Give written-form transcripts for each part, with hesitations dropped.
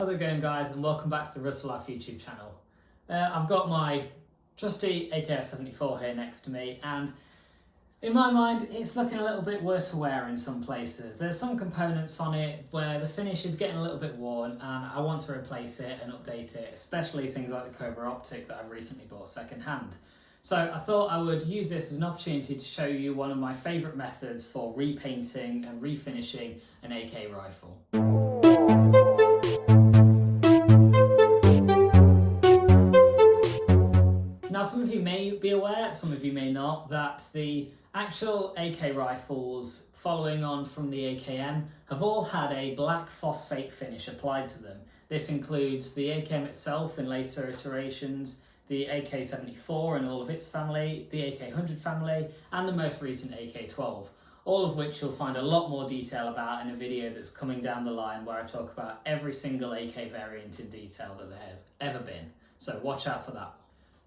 How's it going, guys, and welcome back to the Rusforlife YouTube channel. I've got my trusty AK-74 here next to me, and in my mind it's looking a little bit worse for wear in some places. There's some components on it where the finish is getting a little bit worn and I want to replace it and update it, especially things like the Cobra optic that I've recently bought second hand. So I thought I would use this as an opportunity to show you one of my favourite methods for repainting and refinishing an AK rifle. Now, some of you may be aware, some of you may not, that the actual AK rifles following on from the AKM have all had a black phosphate finish applied to them. This includes the AKM itself in later iterations, the AK-74 and all of its family, the AK-100 family, and the most recent AK-12, all of which you'll find a lot more detail about in a video that's coming down the line where I talk about every single AK variant in detail that there has ever been. So watch out for that.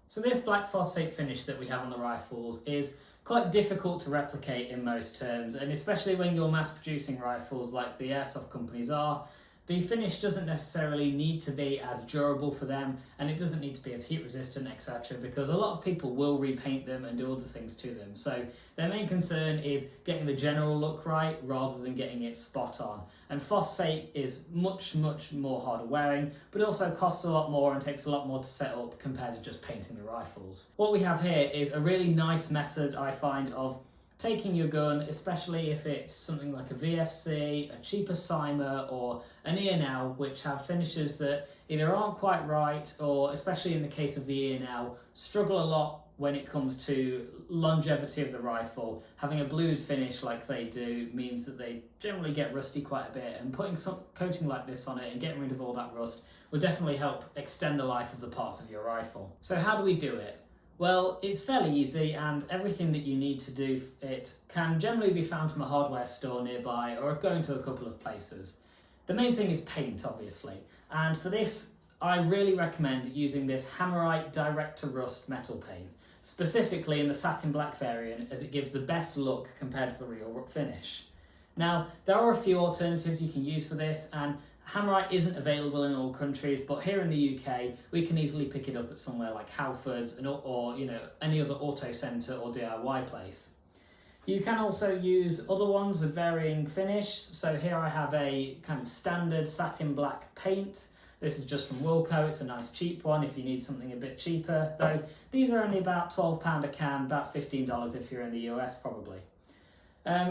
So this black phosphate finish that we have on the rifles is quite difficult to replicate in most terms, and especially when you're mass producing rifles like the airsoft companies are, the finish doesn't necessarily need to be as durable for them, and it doesn't need to be as heat resistant, etc., because a lot of people will repaint them and do other things to them. So their main concern is getting the general look right rather than getting it spot on. And phosphate is much more harder wearing, but it also costs a lot more and takes a lot more to set up compared to just painting the rifles. What we have here is a really nice method, I find, of taking your gun, especially if it's something like a VFC, a cheaper Cymer, or an E&L, which have finishes that either aren't quite right, or especially in the case of the E&L, struggle a lot when it comes to longevity of the rifle. Having a blued finish like they do means that they generally get rusty quite a bit, and putting some coating like this on it and getting rid of all that rust will definitely help extend the life of the parts of your rifle. So how do we do it? Well, it's fairly easy, and everything that you need to do it can generally be found from a hardware store nearby or going to a couple of places. The main thing is paint, obviously, and for this I really recommend using this Hammerite Direct to Rust metal paint, specifically in the satin black variant, as it gives the best look compared to the real finish. Now, there are a few alternatives you can use for this, and Hammerite isn't available in all countries, but here in the UK we can easily pick it up at somewhere like Halfords or any other auto centre or DIY place. You can also use other ones with varying finish. So here I have a kind of standard satin black paint. This is just from Wilko. It's a nice cheap one if you need something a bit cheaper, though these are only about £12 a can, about $15 if you're in the US probably.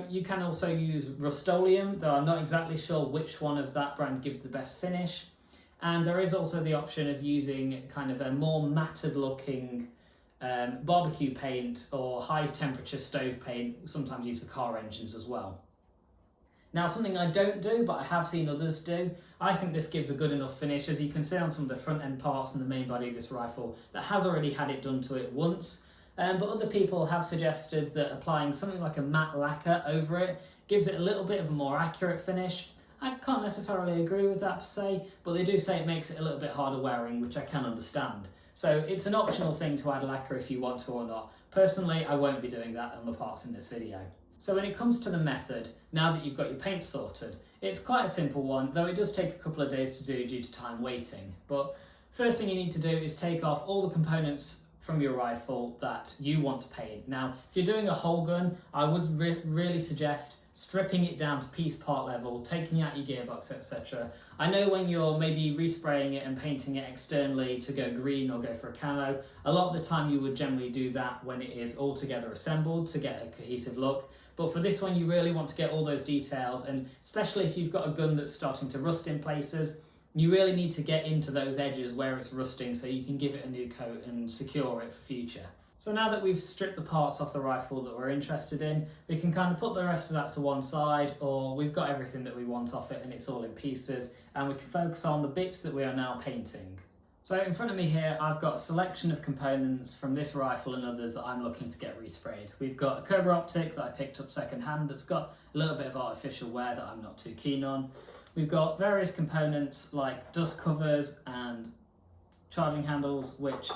You can also use Rust-Oleum, though I'm not exactly sure which one of that brand gives the best finish. And there is also the option of using kind of a more matted looking barbecue paint or high temperature stove paint, sometimes used for car engines as well. Now, something I don't do, but I have seen others do, I think this gives a good enough finish, as you can see on some of the front end parts and the main body of this rifle that has already had it done to it once. But other people have suggested that applying something like a matte lacquer over it gives it a little bit of a more accurate finish. I can't necessarily agree with that per se, but they do say it makes it a little bit harder wearing, which I can understand. So it's an optional thing to add lacquer if you want to or not. Personally, I won't be doing that on the parts in this video. So when it comes to the method, now that you've got your paint sorted, it's quite a simple one, though it does take a couple of days to do due to time waiting. But first thing you need to do is take off all the components from your rifle that you want to paint. Now, if you're doing a whole gun, I would really suggest stripping it down to piece part level, taking out your gearbox, etc. I know when you're maybe respraying it and painting it externally to go green or go for a camo, a lot of the time you would generally do that when it is all together assembled to get a cohesive look. But for this one, you really want to get all those details, and especially if you've got a gun that's starting to rust in places, you really need to get into those edges where it's rusting so you can give it a new coat and secure it for future. So now that we've stripped the parts off the rifle that we're interested in, we can kind of put the rest of that to one side, or we've got everything that we want off it and it's all in pieces, and we can focus on the bits that we are now painting. So in front of me here, I've got a selection of components from this rifle and others that I'm looking to get resprayed. We've got a Cobra optic that I picked up second hand that's got a little bit of artificial wear that I'm not too keen on. We've got various components like dust covers and charging handles, which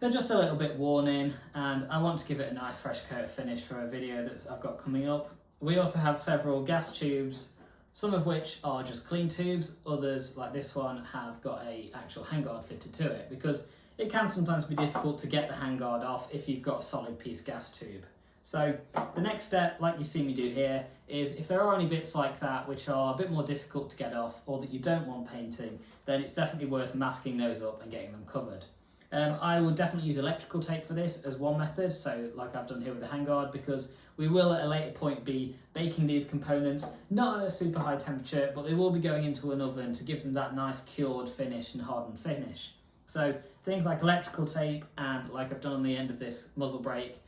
they're just a little bit worn in, and I want to give it a nice fresh coat finish for a video that I've got coming up. We also have several gas tubes some of which are just clean tubes, others like this one have got a actual handguard fitted to it, because it can sometimes be difficult to get the handguard off if you've got a solid piece gas tube. So the next step, like you see me do here, is if there are any bits like that which are a bit more difficult to get off or that you don't want painting, then it's definitely worth masking those up and getting them covered. I would definitely use electrical tape for this as one method, so like I've done here with the handguard, because we will at a later point be baking these components, not at a super high temperature, but they will be going into an oven to give them that nice cured finish and hardened finish. So things like electrical tape and, like I've done on the end of this muzzle brake,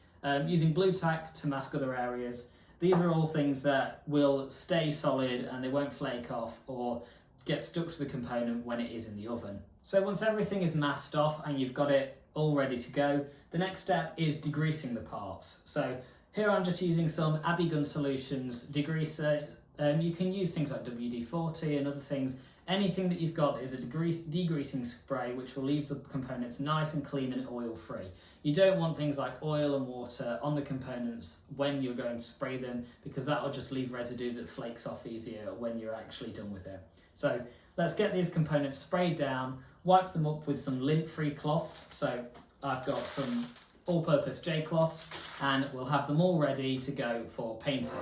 using blue tack to mask other areas, these are all things that will stay solid and they won't flake off or get stuck to the component when it is in the oven. So once everything is masked off and you've got it all ready to go, the next step is degreasing the parts. So here I'm just using some Abbey Gun Solutions degreaser. You can use things like WD-40 and other things. Anything that you've got is a degreasing spray which will leave the components nice and clean and oil free. You don't want things like oil and water on the components when you're going to spray them, because that will just leave residue that flakes off easier when you're actually done with it. So let's get these components sprayed down, wipe them up with some lint-free cloths. So I've got some all-purpose J cloths and we'll have them all ready to go for painting.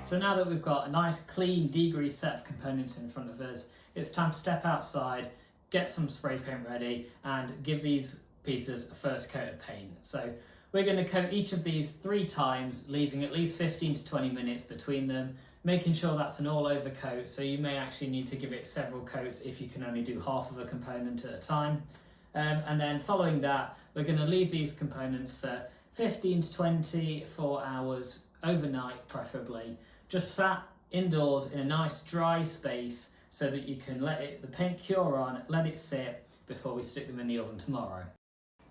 So now that we've got a nice clean degreased set of components in front of us, it's time to step outside, get some spray paint ready and give these pieces a first coat of paint. So we're going to coat each of these 3 times, leaving at least 15 to 20 minutes between them, making sure that's an all over coat, so you may actually need to give it several coats if you can only do half of a component at a time. And then following that, we're going to leave these components for 15 to 24 hours, overnight preferably, just sat indoors in a nice dry space so that you can let the paint cure on, let it sit before we stick them in the oven tomorrow.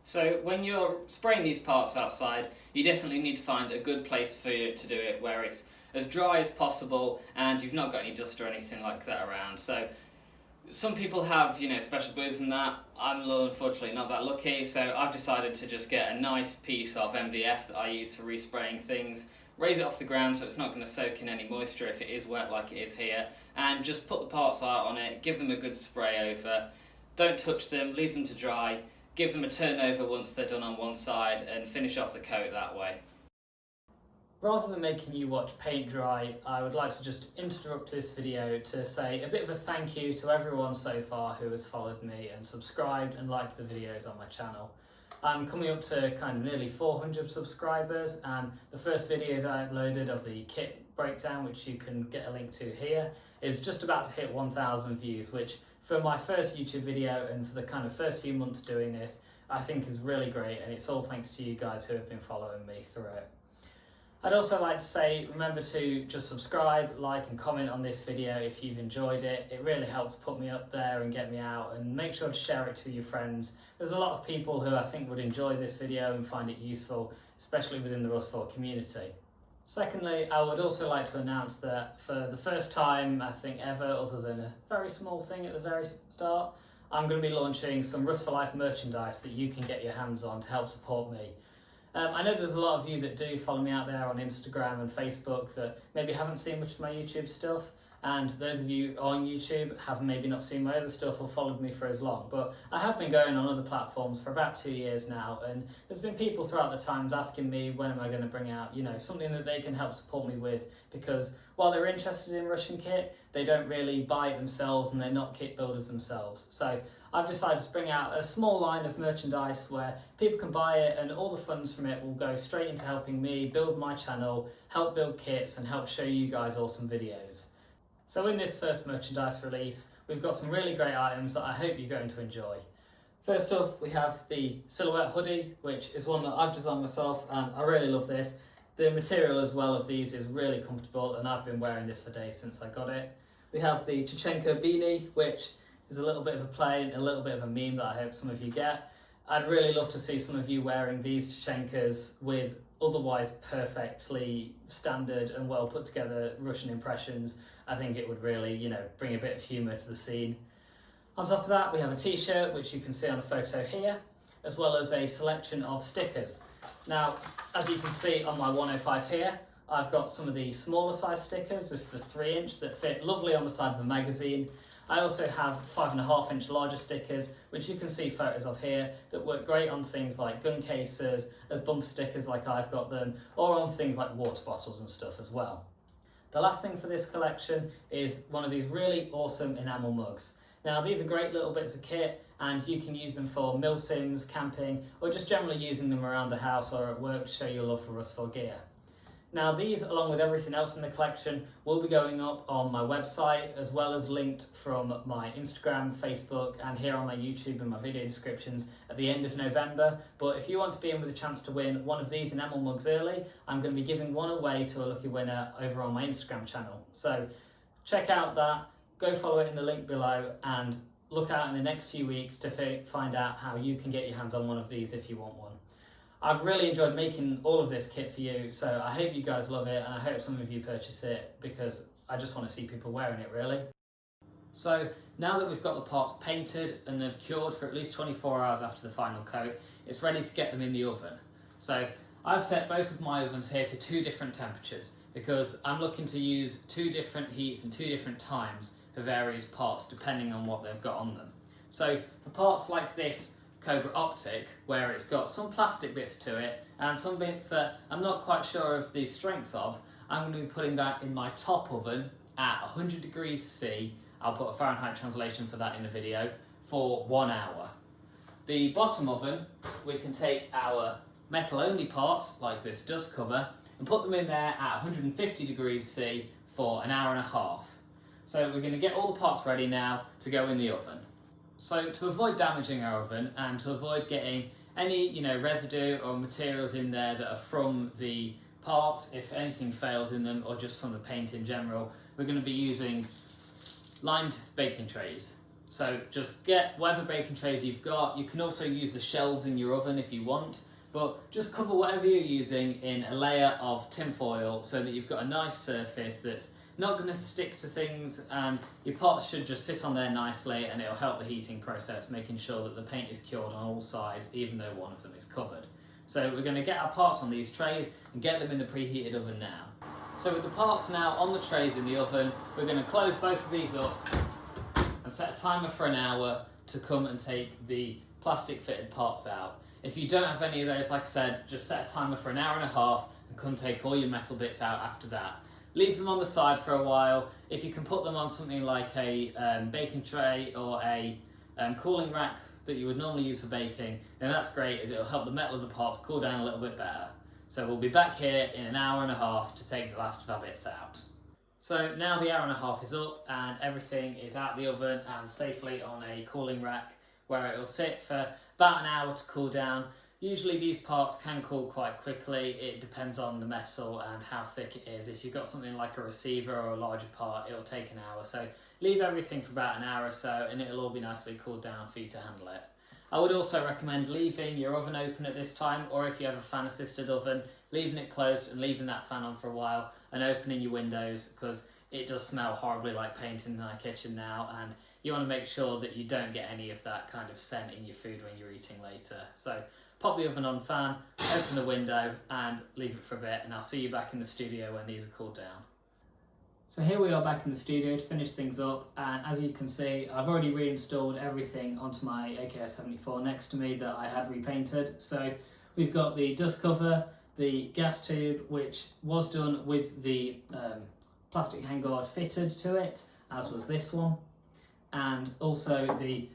So when you're spraying these parts outside, you definitely need to find a good place for you to do it where it's as dry as possible and you've not got any dust or anything like that around. So some people have, special glues and that. I'm unfortunately not that lucky, so I've decided to just get a nice piece of MDF that I use for respraying things, raise it off the ground so it's not going to soak in any moisture if it is wet like it is here, and just put the parts out on it, give them a good spray over, don't touch them, leave them to dry, give them a turn over once they're done on one side and finish off the coat that way. Rather than making you watch paint dry, I would like to just interrupt this video to say a bit of a thank you to everyone so far who has followed me and subscribed and liked the videos on my channel. I'm coming up to kind of nearly 400 subscribers, and the first video that I uploaded of the kit breakdown, which you can get a link to here, is just about to hit 1,000 views, which for my first YouTube video and for the kind of first few months doing this, I think is really great, and it's all thanks to you guys who have been following me through it. I'd also like to say, remember to just subscribe, like and comment on this video if you've enjoyed it. It really helps put me up there and get me out, and make sure to share it to your friends. There's a lot of people who I think would enjoy this video and find it useful, especially within the Rusforlife community. Secondly, I would also like to announce that for the first time, I think ever, other than a very small thing at the very start, I'm going to be launching some Rusforlife merchandise that you can get your hands on to help support me. I know there's a lot of you that do follow me out there on Instagram and Facebook that maybe haven't seen much of my YouTube stuff, and those of you on YouTube have maybe not seen my other stuff or followed me for as long, but I have been going on other platforms for about 2 years now, and there's been people throughout the times asking me when am I going to bring out, something that they can help support me with, because while they're interested in Russian kit, they don't really buy it themselves and they're not kit builders themselves. So I've decided to bring out a small line of merchandise where people can buy it, and all the funds from it will go straight into helping me build my channel, help build kits and help show you guys awesome videos. So in this first merchandise release, we've got some really great items that I hope you're going to enjoy. First off, we have the silhouette hoodie, which is one that I've designed myself, and I really love this. The material as well of these is really comfortable, and I've been wearing this for days since I got it. We have the Chechenko beanie, which is a little bit of a play and a little bit of a meme that I hope some of you get. I'd really love to see some of you wearing these Chechenkas with otherwise perfectly standard and well put together Russian impressions. I think it would really, bring a bit of humour to the scene. On top of that, we have a t-shirt, which you can see on a photo here, as well as a selection of stickers. Now, as you can see on my 105 here, I've got some of the smaller size stickers. This is the 3-inch that fit lovely on the side of a magazine. I also have 5.5-inch larger stickers, which you can see photos of here, that work great on things like gun cases, as bumper stickers like I've got them, or on things like water bottles and stuff as well. The last thing for this collection is one of these really awesome enamel mugs. Now, these are great little bits of kit, and you can use them for milsims, camping, or just generally using them around the house or at work to show your love for Rusful gear. Now, these, along with everything else in the collection, will be going up on my website, as well as linked from my Instagram, Facebook, and here on my YouTube and my video descriptions at the end of November. But if you want to be in with a chance to win one of these enamel mugs early, I'm going to be giving one away to a lucky winner over on my Instagram channel. So check out that, go follow it in the link below, and look out in the next few weeks to find out how you can get your hands on one of these if you want one. I've really enjoyed making all of this kit for you, so I hope you guys love it, and I hope some of you purchase it, because I just want to see people wearing it, really. So now that we've got the parts painted and they've cured for at least 24 hours after the final coat, it's ready to get them in the oven. So I've set both of my ovens here to 2 different temperatures, because I'm looking to use 2 different heats and 2 different times for various parts depending on what they've got on them. So for parts like this Cobra Optic, where it's got some plastic bits to it and some bits that I'm not quite sure of the strength of, I'm going to be putting that in my top oven at 100 degrees C. I'll put a Fahrenheit translation for that in the video, for 1 hour. The bottom oven, we can take our metal only parts like this dust cover and put them in there at 150 degrees C for 1.5 hours. So we're going to get all the parts ready now to go in the oven. So to avoid damaging our oven and to avoid getting any residue or materials in there that are from the parts, if anything fails in them, or just from the paint in general, we're going to be using lined baking trays. So just get whatever baking trays you've got. You can also use the shelves in your oven if you want, but just cover whatever you're using in a layer of tin foil so that you've got a nice surface that's not going to stick to things, and your pots should just sit on there nicely, and it'll help the heating process, making sure that the paint is cured on all sides even though one of them is covered. So we're going to get our parts on these trays and get them in the preheated oven now. So with the parts now on the trays in the oven, we're going to close both of these up and set a timer for 1 hour to come and take the plastic fitted parts out. If you don't have any of those, like I said, just set a timer for 1.5 hours and come take all your metal bits out after that. Leave them on the side for a while. If you can put them on something like a baking tray or a cooling rack that you would normally use for baking, then that's great, as it'll help the metal of the parts cool down a little bit better. So we'll be back here in 1.5 hours to take the last of our bits out. So now the 1.5 hours is up and everything is out of the oven and safely on a cooling rack, where it will sit for about 1 hour to cool down. Usually these parts can cool quite quickly. It depends on the metal and how thick it is. If you've got something like a receiver or a larger part, it'll take 1 hour. So leave everything for about 1 hour or so and it'll all be nicely cooled down for you to handle it. I would also recommend leaving your oven open at this time, or if you have a fan assisted oven, leaving it closed and leaving that fan on for a while and opening your windows, because it does smell horribly like paint in our kitchen now, and you want to make sure that you don't get any of that kind of scent in your food when you're eating later. So pop the oven on fan, open the window and leave it for a bit, and I'll see you back in the studio when these are cooled down. So here we are back in the studio to finish things up, and as you can see I've already reinstalled everything onto my AKS-74 next to me that I had repainted. So we've got the dust cover, the gas tube, which was done with the plastic handguard fitted to it, as was this one, and also the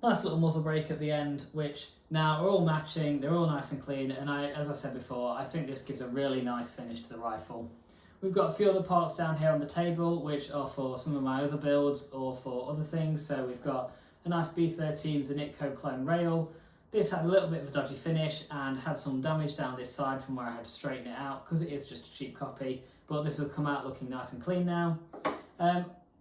nice little muzzle brake at the end, which now are all matching, they're all nice and clean, and as I said before, I think this gives a really nice finish to the rifle. We've got a few other parts down here on the table which are for some of my other builds or for other things. So we've got a nice B13 Zenitco clone rail. This had a little bit of a dodgy finish and had some damage down this side from where I had to straighten it out because it is just a cheap copy, but this will come out looking nice and clean now.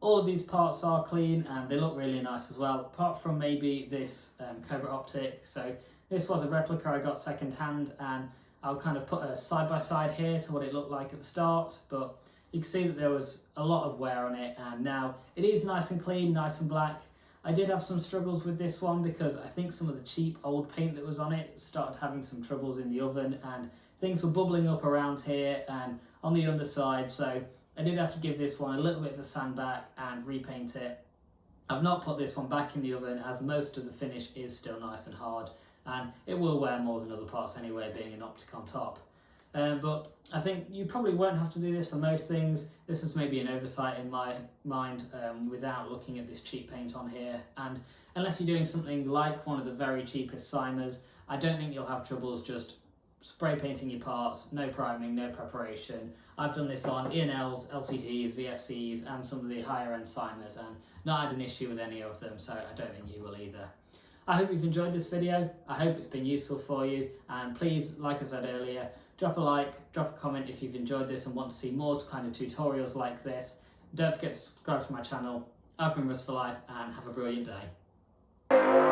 All of these parts are clean and they look really nice as well, apart from maybe this Cobra optic. So this was a replica I got second hand, and I'll kind of put a side by side here to what it looked like at the start, but you can see that there was a lot of wear on it, and now it is nice and clean, nice and black. I did have some struggles with this one because I think some of the cheap old paint that was on it started having some troubles in the oven, and things were bubbling up around here and on the underside, so I did have to give this one a little bit of a sand back and repaint it. I've not put this one back in the oven as most of the finish is still nice and hard, and it will wear more than other parts anyway, being an optic on top. But I think you probably won't have to do this for most things. This is maybe an oversight in my mind without looking at this cheap paint on here, and unless you're doing something like one of the very cheapest Simers, I don't think you'll have troubles just spray painting your parts, no priming, no preparation. I've done this on E&Ls, LCDs, VFCs and some of the higher end Simers and not had an issue with any of them, so I don't think you will either. I hope you've enjoyed this video, I hope it's been useful for you, and please, like I said earlier, drop a like, drop a comment if you've enjoyed this and want to see more kind of tutorials like this. Don't forget to subscribe to my channel. I've been Rusforlife, and have a brilliant day.